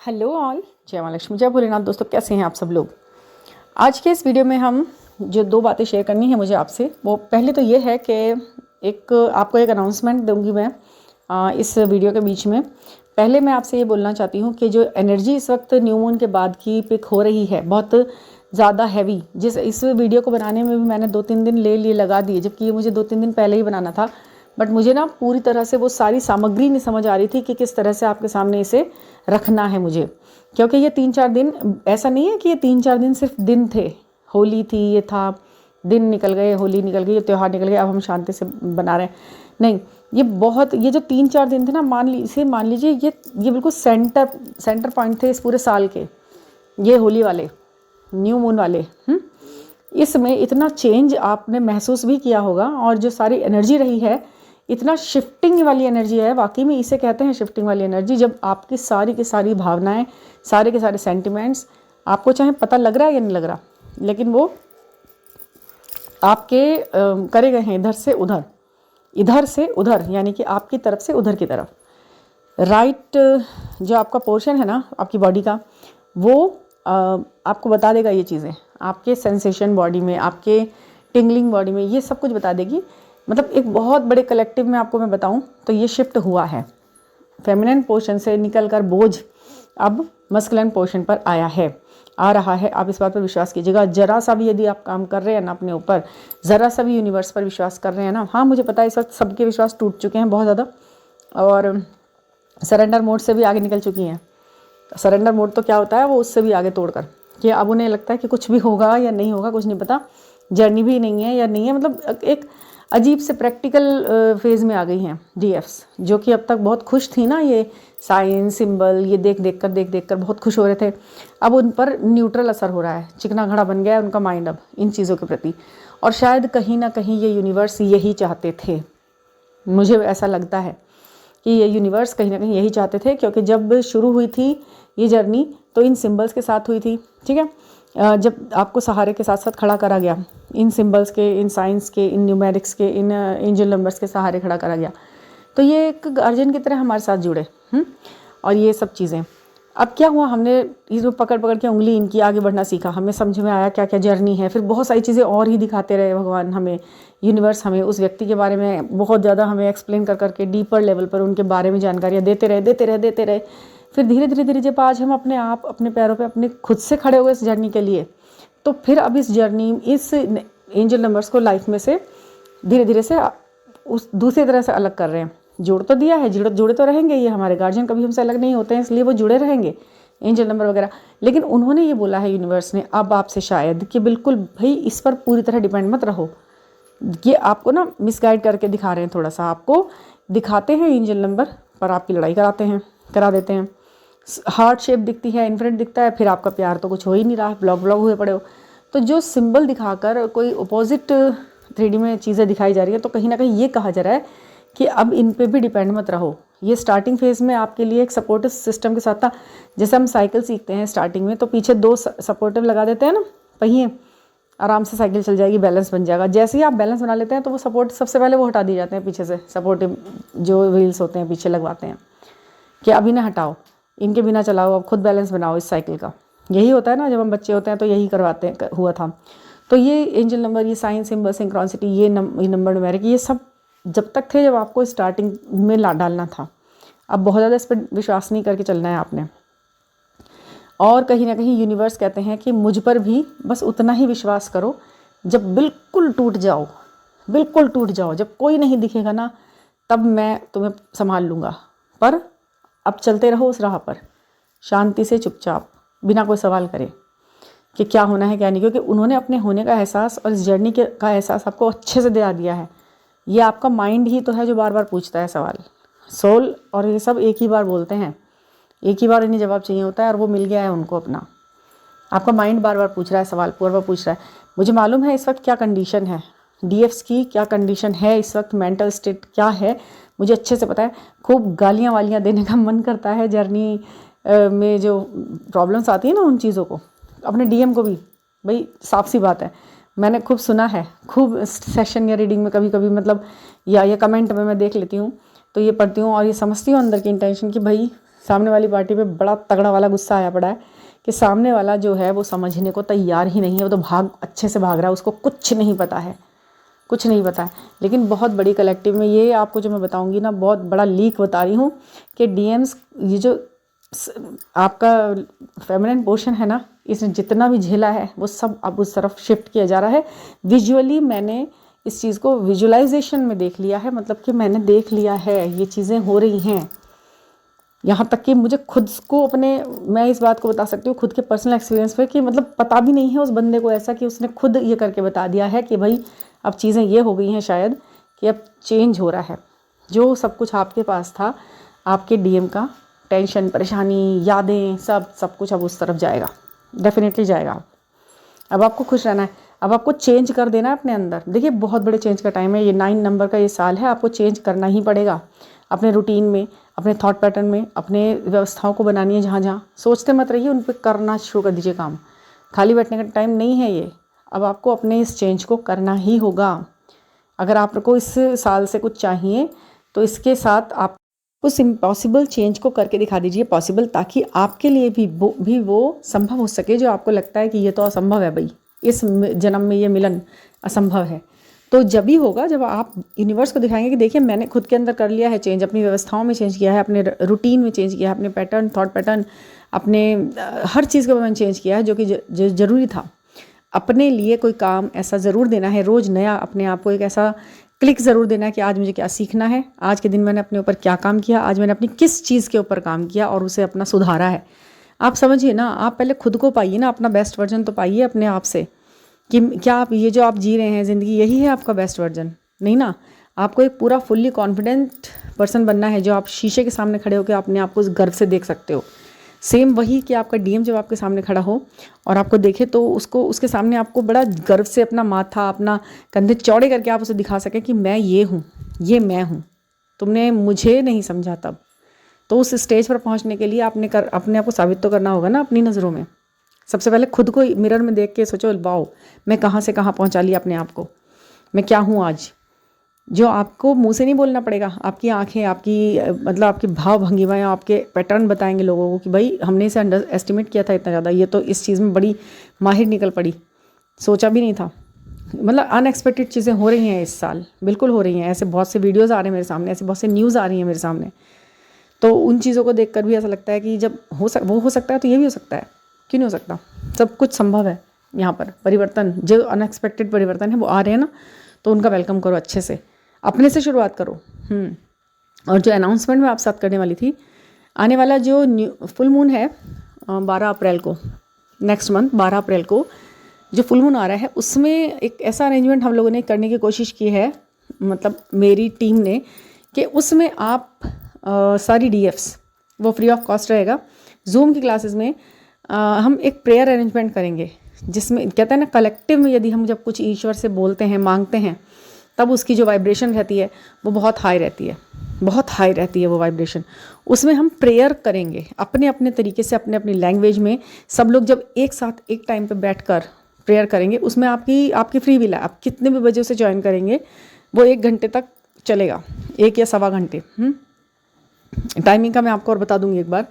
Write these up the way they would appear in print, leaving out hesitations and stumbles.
Hello all, जय माँ लक्ष्मी, जय भोलेनाथ। दोस्तों कैसे हैं आप सब लोग। आज के इस वीडियो में हम जो दो बातें शेयर करनी है मुझे आपसे, वो पहले तो ये है कि आपको एक अनाउंसमेंट दूंगी मैं इस वीडियो के बीच में। पहले मैं आपसे ये बोलना चाहती हूँ कि जो एनर्जी इस वक्त न्यू मून के बाद की पिक हो रही है बहुत ज़्यादा हैवी। इस वीडियो को बनाने में भी मैंने 2-3 दिन ले लिए लगा दिए, जबकि ये मुझे 2-3 दिन पहले ही बनाना था। बट मुझे ना पूरी तरह से वो सारी सामग्री नहीं समझ आ रही थी कि किस तरह से आपके सामने इसे रखना है मुझे, क्योंकि ये 3-4 दिन ऐसा नहीं है कि ये 3-4 दिन सिर्फ दिन थे। होली थी, ये था, दिन निकल गए, होली निकल गई, ये त्यौहार निकल गए, अब हम शांति से बना रहे हैं। नहीं, ये जो 3-4 दिन थे ना, मान लीजिए ये बिल्कुल सेंटर पॉइंट थे इस पूरे साल के, ये होली वाले, न्यू मून वाले। इसमें इतना चेंज आपने महसूस भी किया होगा, और जो सारी एनर्जी रही है इतना शिफ्टिंग वाली एनर्जी है। वाकई में इसे कहते हैं शिफ्टिंग वाली एनर्जी, जब आपकी सारी की सारी भावनाएं, सारे के सारे सेंटिमेंट्स, आपको चाहे पता लग रहा है या नहीं लग रहा, लेकिन वो आपके करे गए हैं इधर से उधर, यानी कि आपकी तरफ से उधर की तरफ। राइट जो आपका पोर्शन है ना आपकी बॉडी का, वो आपको बता देगा ये चीज़ें, आपके सेंसेशन बॉडी में, आपके टिंगलिंग बॉडी में, ये सब कुछ बता देगी। मतलब एक बहुत बड़े कलेक्टिव में आपको मैं बताऊं तो ये शिफ्ट हुआ है, फेमिनिन पोर्शन से निकलकर बोझ अब मस्कुलिन पोर्शन पर आ रहा है। आप इस बात पर विश्वास कीजिएगा। जरा सा भी यदि आप काम कर रहे हैं ना अपने ऊपर, ज़रा सा भी यूनिवर्स पर विश्वास कर रहे हैं ना, हाँ मुझे पता है इस वक्त सबके विश्वास टूट चुके हैं बहुत ज़्यादा, और सरेंडर मोड से भी आगे निकल चुकी हैं। सरेंडर मोड तो क्या होता है, वो उससे भी आगे तोड़कर, कि अब उन्हें लगता है कि कुछ भी होगा या नहीं होगा, कुछ नहीं पता, जर्नी भी नहीं है या नहीं है। मतलब एक अजीब से प्रैक्टिकल फेज़ में आ गई हैं डीएफ्स, जो कि अब तक बहुत खुश थी ना, ये साइन सिंबल ये देख देख कर बहुत खुश हो रहे थे। अब उन पर न्यूट्रल असर हो रहा है, चिकना घड़ा बन गया है उनका माइंड अब इन चीज़ों के प्रति। और शायद कहीं ना कहीं ये यूनिवर्स यही चाहते थे, मुझे ऐसा लगता है कि ये यूनिवर्स कहीं ना कहीं यही चाहते थे, क्योंकि जब शुरू हुई थी ये जर्नी तो इन सिंबल्स के साथ हुई थी, ठीक है। जब आपको सहारे के साथ साथ खड़ा करा गया, इन सिंबल्स के, इन साइंस के, इन न्यूमेरिक्स के, इन एंजल नंबर्स के सहारे खड़ा करा गया, तो ये एक गार्जियन की तरह हमारे साथ जुड़े। और ये सब चीज़ें अब क्या हुआ, हमने इसको पकड़ के उंगली इनकी आगे बढ़ना सीखा, हमें समझ में आया क्या क्या जर्नी है। फिर बहुत सारी चीज़ें और ही दिखाते रहे भगवान हमें, यूनिवर्स हमें उस व्यक्ति के बारे में बहुत ज़्यादा हमें एक्सप्लेन कर डीपर लेवल पर उनके बारे में जानकारियाँ देते रहे। फिर धीरे जब आज हम अपने पैरों पे अपने खुद से खड़े हो गए इस जर्नी के लिए, तो फिर अब इस जर्नी, इस एंजल नंबर्स को लाइफ में से धीरे से उस दूसरी तरह से अलग कर रहे हैं। जोड़ तो दिया है, जुड़े तो रहेंगे, ये हमारे गार्जियन कभी हमसे अलग नहीं होते हैं, इसलिए वो जुड़े रहेंगे एंजल नंबर वगैरह। लेकिन उन्होंने ये बोला है यूनिवर्स ने अब आपसे शायद कि बिल्कुल भाई इस पर पूरी तरह डिपेंड मत रहो। ये आपको ना मिसगाइड करके दिखा रहे हैं, थोड़ा सा आपको दिखाते हैं एंजल नंबर, पर आपकी लड़ाई करा देते हैं। हार्ट शेप दिखती है, इन्फिनिट दिखता है, फिर आपका प्यार तो कुछ हो ही नहीं रहा, ब्लॉक हुए पड़े हो। तो जो सिंबल दिखाकर कोई अपोजिट 3D में चीज़ें दिखाई जा रही है, तो कहीं ना कहीं ये कहा जा रहा है कि अब इन पे भी डिपेंड मत रहो। ये स्टार्टिंग फेज़ में आपके लिए एक सपोर्टिव सिस्टम के साथ था। जैसे हम साइकिल सीखते हैं स्टार्टिंग में, तो पीछे 2 सपोर्टिव लगा देते हैं ना पहिए, आराम से साइकिल चल जाएगी, बैलेंस बन जाएगा। जैसे ही आप बैलेंस बना लेते हैं तो वो सपोर्ट सबसे पहले वो हटा दिए जाते हैं पीछे से, सपोर्टिव जो व्हील्स होते हैं पीछे लगवाते हैं कि अब इन्हें हटाओ, इनके बिना चलाओ, अब खुद बैलेंस बनाओ इस साइकिल का। यही होता है ना, जब हम बच्चे होते हैं तो यही करवाते हुआ था। तो ये एंजल नंबर, ये साइन सिंबल, सिंक्रोनिसिटी, ये नंबर न्यूमेरिक, ये सब जब तक थे जब आपको स्टार्टिंग में डालना था। अब बहुत ज़्यादा इस पर विश्वास नहीं करके चलना है आपने। और कहीं ना कहीं यूनिवर्स कहते हैं कि मुझ पर भी बस उतना ही विश्वास करो, जब बिल्कुल टूट जाओ, जब कोई नहीं दिखेगा ना, तब मैं तुम्हें संभाल लूँगा। पर अब चलते रहो उस राह पर, शांति से, चुपचाप, बिना कोई सवाल करे कि क्या होना है क्या नहीं, क्योंकि उन्होंने अपने होने का एहसास और इस जर्नी का एहसास आपको अच्छे से दे दिया है। ये आपका माइंड ही तो है जो बार बार पूछता है सवाल। सोल और ये सब एक ही बार बोलते हैं, एक ही बार इन्हें जवाब चाहिए होता है, और वो मिल गया है उनको अपना। आपका माइंड बार बार पूछ रहा है सवाल, बार बार पूछ रहा है। मुझे मालूम है इस वक्त क्या कंडीशन है, डीएफ्स की क्या कंडीशन है इस वक्त, मेंटल स्टेट क्या है, मुझे अच्छे से पता है। खूब गालियाँ वालियाँ देने का मन करता है जर्नी में जो प्रॉब्लम्स आती है ना, उन चीज़ों को, अपने डीएम को भी। भाई साफ सी बात है, मैंने खूब सुना है, खूब सेशन या रीडिंग में कभी मतलब या कमेंट में मैं देख लेती हूँ, तो ये पढ़ती हूँ और ये समझती हूँ अंदर की इंटेंशन कि भाई सामने वाली पार्टी पे बड़ा तगड़ा वाला गुस्सा आया पड़ा है कि सामने वाला जो है वो समझने को तैयार ही नहीं है, वो तो अच्छे से भाग रहा है, उसको कुछ नहीं पता है, कुछ नहीं पता है। लेकिन बहुत बड़ी कलेक्टिव में ये आपको जो मैं बताऊंगी ना, बहुत बड़ा लीक बता रही हूँ कि डीएम्स, ये जो आपका फेमिनिन पोर्शन है ना, इसने जितना भी झेला है वो सब अब उस तरफ शिफ्ट किया जा रहा है। विजुअली मैंने इस चीज़ को विजुअलाइजेशन में देख लिया है, मतलब कि मैंने देख लिया है ये चीज़ें हो रही हैं। यहाँ तक कि मुझे खुद को मैं इस बात को बता सकती हूँ खुद के पर्सनल एक्सपीरियंस पे कि मतलब पता भी नहीं है उस बंदे को ऐसा कि उसने खुद ये करके बता दिया है कि भाई अब चीज़ें ये हो गई हैं शायद कि अब चेंज हो रहा है। जो सब कुछ आपके पास था, आपके डीएम का टेंशन, परेशानी, यादें, सब कुछ अब उस तरफ जाएगा, डेफिनेटली जाएगा। अब आपको खुश रहना है, अब आपको चेंज कर देना है अपने अंदर। देखिए बहुत बड़े चेंज का टाइम है, ये 9 नंबर का ये साल है, आपको चेंज करना ही पड़ेगा अपने रूटीन में, अपने थॉट पैटर्न में, अपने व्यवस्थाओं को बनानी है। जहाँ जहाँ सोचते मत रहिए, उन पर करना शुरू कर दीजिए काम। खाली बैठने का टाइम नहीं है ये, अब आपको अपने इस चेंज को करना ही होगा। अगर आपको इस साल से कुछ चाहिए तो इसके साथ आप उस इम्पॉसिबल चेंज को करके दिखा दीजिए पॉसिबल, ताकि आपके लिए भी वो संभव हो सके जो आपको लगता है कि ये तो असंभव है भाई, इस जन्म में ये मिलन असंभव है। तो जब भी होगा जब आप यूनिवर्स को दिखाएंगे कि देखिए मैंने खुद के अंदर कर लिया है चेंज, अपनी व्यवस्थाओं में चेंज किया है, अपने रूटीन में चेंज किया है, अपने पैटर्न, थॉट पैटर्न, अपने हर चीज़ को मैंने चेंज किया है जो कि ज़रूरी था। अपने लिए कोई काम ऐसा ज़रूर देना है, रोज़ नया अपने आप को एक ऐसा क्लिक ज़रूर देना है कि आज मुझे क्या सीखना है, आज के दिन मैंने अपने ऊपर क्या काम किया, आज मैंने अपनी किस चीज़ के ऊपर काम किया और उसे अपना सुधारा है। आप समझिए ना, आप पहले खुद को पाइए ना, अपना बेस्ट वर्जन तो पाइए अपने आप से कि क्या आप ये जो आप जी रहे हैं ज़िंदगी, यही है आपका बेस्ट वर्जन? नहीं ना। आपको एक पूरा फुल्ली कॉन्फिडेंट पर्सन बनना है जो आप शीशे के सामने खड़े होकर अपने आप को उस गर्व से देख सकते हो। सेम वही कि आपका डीएम जब आपके सामने खड़ा हो और आपको देखे तो उसके सामने आपको बड़ा गर्व से अपना माथा, अपना कंधे चौड़े करके आप उसे दिखा सकें कि मैं ये हूँ, ये मैं हूँ, तुमने मुझे नहीं समझा तब। तो उस स्टेज पर पहुँचने के लिए अपने आप को साबित तो करना होगा ना अपनी नज़रों में। सबसे पहले खुद को मिरर में देख के सोचो, वाओ मैं कहाँ से कहाँ पहुँचा लिया अपने आप को, मैं क्या हूँ आज। जो आपको मुंह से नहीं बोलना पड़ेगा, आपकी आंखें, आपकी मतलब आपकी भाव भंगिमाएँ, आपके पैटर्न बताएंगे लोगों को कि भाई हमने इसे अंडर एस्टिमेट किया था इतना ज़्यादा, ये तो इस चीज़ में बड़ी माहिर निकल पड़ी, सोचा भी नहीं था। मतलब अनएक्सपेक्टेड चीज़ें हो रही हैं इस साल, बिल्कुल हो रही हैं। ऐसे बहुत से वीडियोज़ आ रहे हैं मेरे सामने, ऐसे बहुत से न्यूज़ आ रही हैं मेरे सामने। तो उन चीज़ों को देख कर भी ऐसा लगता है कि जब वो हो सकता है तो ये भी हो सकता है, क्यों नहीं हो सकता? सब कुछ संभव है यहाँ पर। परिवर्तन, जो अनएक्सपेक्टेड परिवर्तन है वो आ रहे हैं ना, तो उनका वेलकम करो अच्छे से, अपने से शुरुआत करो। और जो अनाउंसमेंट मैं आप साथ करने वाली थी, आने वाला जो फुल मून है 12 अप्रैल को, नेक्स्ट मंथ 12 अप्रैल को जो फुल मून आ रहा है, उसमें एक ऐसा अरेंजमेंट हम लोगों ने करने की कोशिश की है, मतलब मेरी टीम ने, कि उसमें आप सारी डीएफ्स वो फ्री ऑफ कॉस्ट रहेगा। जूम की क्लासेस में हम एक प्रेयर अरेंजमेंट करेंगे, जिसमें कहते हैं ना कलेक्टिव में यदि हम जब कुछ ईश्वर से बोलते हैं, मांगते हैं, तब उसकी जो वाइब्रेशन रहती है वो बहुत हाई रहती है, बहुत हाई रहती है वो वाइब्रेशन। उसमें हम प्रेयर करेंगे अपने अपने तरीके से, अपने अपनी लैंग्वेज में। सब लोग जब एक साथ एक टाइम पे बैठकर प्रेयर करेंगे, उसमें आपकी फ्री विल है, आप कितने भी बजे उसे ज्वाइन करेंगे, वो 1 घंटे तक चलेगा, 1 या सवा घंटे। टाइमिंग का मैं आपको और बता दूंगी एक बार।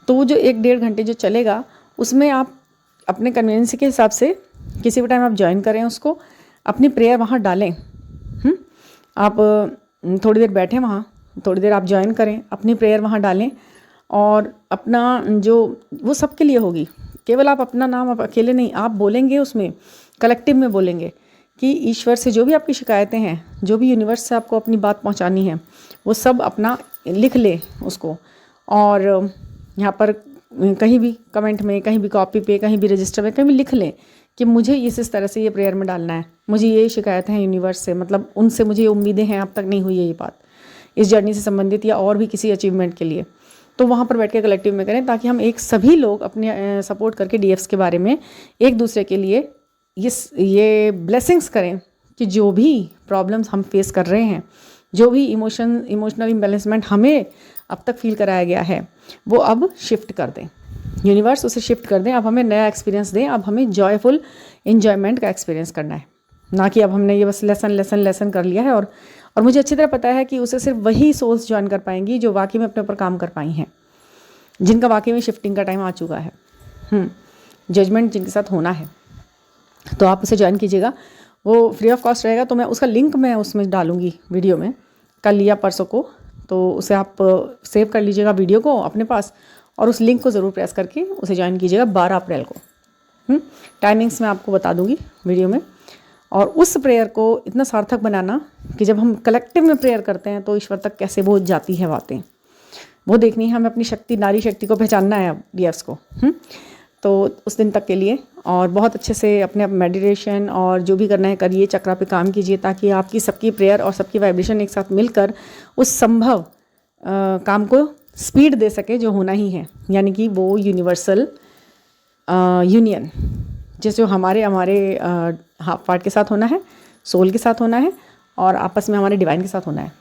तो वो जो 1-1.5 घंटे जो चलेगा, उसमें आप अपने कन्वीनियंस के हिसाब से किसी भी टाइम आप ज्वाइन करें, उसको अपनी प्रेयर वहाँ डालें। आप थोड़ी देर बैठें वहाँ, थोड़ी देर आप ज्वाइन करें, अपनी प्रेयर वहाँ डालें, और अपना जो वो सबके लिए होगी, केवल आप अपना नाम आप अकेले नहीं, आप बोलेंगे उसमें, कलेक्टिव में बोलेंगे कि ईश्वर से जो भी आपकी शिकायतें हैं, जो भी यूनिवर्स से आपको अपनी बात पहुँचानी है, वो सब अपना लिख ले उसको। और यहाँ पर कहीं भी कमेंट में, कहीं भी कॉपी पे, कहीं भी रजिस्टर में, कहीं भी लिख लें कि मुझे इस तरह से ये प्रेयर में डालना है, मुझे ये शिकायत है यूनिवर्स से, मतलब उनसे मुझे ये उम्मीदें हैं, अब तक नहीं हुई है ये बात इस जर्नी से संबंधित या और भी किसी अचीवमेंट के लिए। तो वहाँ पर बैठ के कलेक्टिव में करें, ताकि हम एक सभी लोग अपने सपोर्ट करके डीएफ्स के बारे में एक दूसरे के लिए ये ब्लेसिंग्स करें कि जो भी प्रॉब्लम्स हम फेस कर रहे हैं, जो भी इमोशनल इम्बैलेंसमेंट हमें अब तक फील कराया गया है, वो अब शिफ्ट कर दें, यूनिवर्स उसे शिफ्ट कर दें। अब हमें नया एक्सपीरियंस दें, अब हमें जॉयफुल इन्जॉयमेंट का एक्सपीरियंस करना है, ना कि अब हमने ये बस लेसन कर लिया है। और मुझे अच्छी तरह पता है कि उसे सिर्फ वही सोल्स ज्वाइन कर पाएंगी जो वाकई में अपने ऊपर काम कर पाई हैं। जिनका वाकई में शिफ्टिंग का टाइम आ चुका है, जजमेंट जिनके साथ होना है, तो आप उसे ज्वाइन कीजिएगा। वो फ्री ऑफ कॉस्ट रहेगा। तो मैं उसका लिंक मैं उसमें डालूँगी वीडियो में, कल या परसों को। तो उसे आप सेव कर लीजिएगा वीडियो को अपने पास, और उस लिंक को ज़रूर प्रेस करके उसे ज्वाइन कीजिएगा 12 अप्रैल को। टाइमिंग्स मैं आपको बता दूँगी वीडियो में। और उस प्रेयर को इतना सार्थक बनाना कि जब हम कलेक्टिव में प्रेयर करते हैं तो ईश्वर तक कैसे वो जाती है बातें, वो देखनी है हमें। अपनी शक्ति, नारी शक्ति को पहचानना है DFs को। तो उस दिन तक के लिए और बहुत अच्छे से अपने आप मेडिटेशन और जो भी करना है करिए, चक्रा पे काम कीजिए, ताकि आपकी सबकी प्रेयर और सबकी वाइब्रेशन एक साथ मिलकर उस संभव काम को स्पीड दे सके जो होना ही है। यानी कि वो यूनिवर्सल यूनियन जैसे हमारे हाफ पार्ट के साथ होना है, सोल के साथ होना है, और आपस में हमारे डिवाइन के साथ होना है।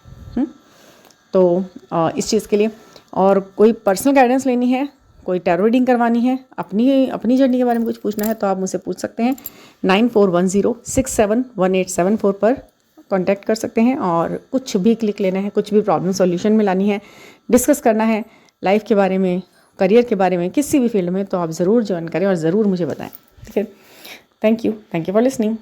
तो इस चीज़ के लिए और कोई पर्सनल गाइडेंस लेनी है, कोई टैरो रीडिंग करवानी है, अपनी जर्नी के बारे में कुछ पूछना है, तो आप मुझसे पूछ सकते हैं। 9410671874 पर कांटेक्ट कर सकते हैं। और कुछ भी क्लिक लेना है, कुछ भी प्रॉब्लम सॉल्यूशन में लानी है, डिस्कस करना है लाइफ के बारे में, करियर के बारे में, किसी भी फील्ड में, तो आप ज़रूर ज्वाइन करें और ज़रूर मुझे बताएं। ठीक है, थैंक यू फॉर लिसनिंग।